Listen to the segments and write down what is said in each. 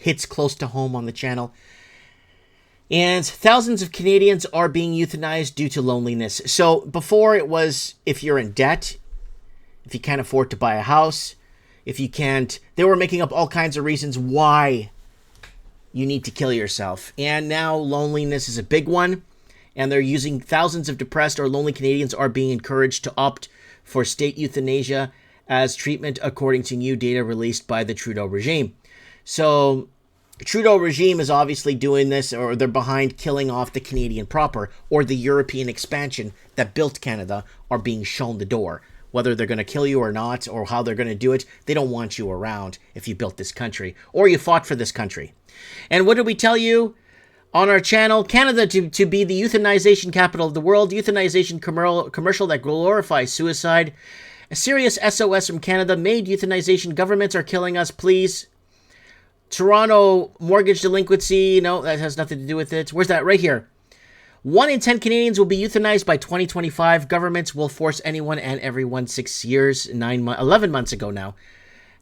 hits close to home on the channel. And thousands of Canadians are being euthanized due to loneliness. So before it was if you're in debt, if you can't afford to buy a house, if you can't, they were making up all kinds of reasons why you need to kill yourself. And now loneliness is a big one. And they're using thousands of depressed or lonely Canadians are being encouraged to opt for state euthanasia as treatment, according to new data released by the Trudeau regime. So Trudeau regime is obviously doing this, or they're behind killing off the Canadian proper, or the European expansion that built Canada are being shown the door. Whether they're going to kill you or not, or how they're going to do it, they don't want you around if you built this country, or you fought for this country. And what did we tell you on our channel? Canada to be the euthanization capital of the world, euthanization commercial that glorifies suicide. A serious SOS from Canada, made euthanization. Governments are killing us, please. Toronto mortgage delinquency, no, that has nothing to do with it. Where's that? Right here. 1 in 10 Canadians will be euthanized by 2025. Governments will force anyone and everyone. 6 years, 11 months ago now.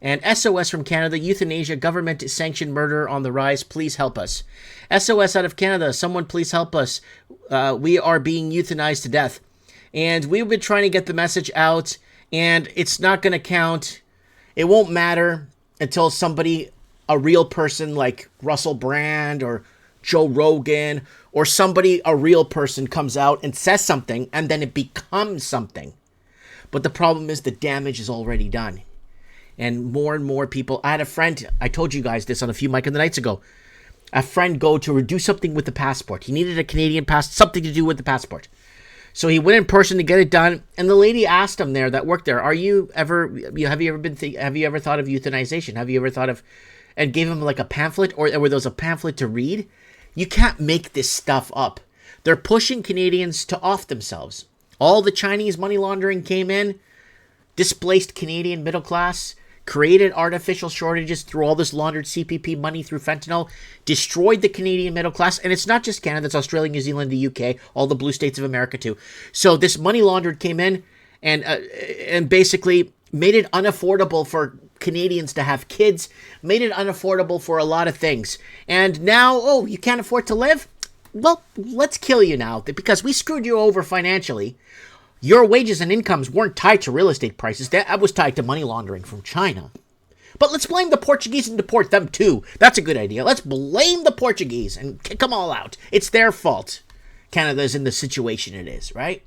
And SOS from Canada, euthanasia, government-sanctioned murder on the rise. Please help us. SOS out of Canada, someone please help us. We are being euthanized to death. And we've been trying to get the message out, and it's not going to count. It won't matter until somebody, a real person like Russell Brand or Joe Rogan or somebody, a real person, comes out and says something, and then it becomes something. But the problem is the damage is already done. And more people. I had a friend, I told you guys this on a few Mike and the Nights ago. A friend go to do something with the passport. He needed a Canadian something to do with the passport. So he went in person to get it done, and the lady asked him there that worked there, have you ever thought of euthanization? Have you ever thought of, and gave him like a pamphlet, or were those a pamphlet to read? You can't make this stuff up. They're pushing Canadians to off themselves. All the Chinese money laundering came in, displaced Canadian middle class, created artificial shortages through all this laundered CPP money through fentanyl, destroyed the Canadian middle class. And it's not just Canada, it's Australia, New Zealand, the UK, all the blue states of America too. So this money laundered came in and basically made it unaffordable for Canadians to have kids, made it unaffordable for a lot of things. And now, you can't afford to live? Well, let's kill you now because we screwed you over financially. Your wages and incomes weren't tied to real estate prices. That was tied to money laundering from China. But let's blame the Portuguese and deport them too. That's a good idea. Let's blame the Portuguese and kick them all out. It's their fault Canada's in the situation it is, right?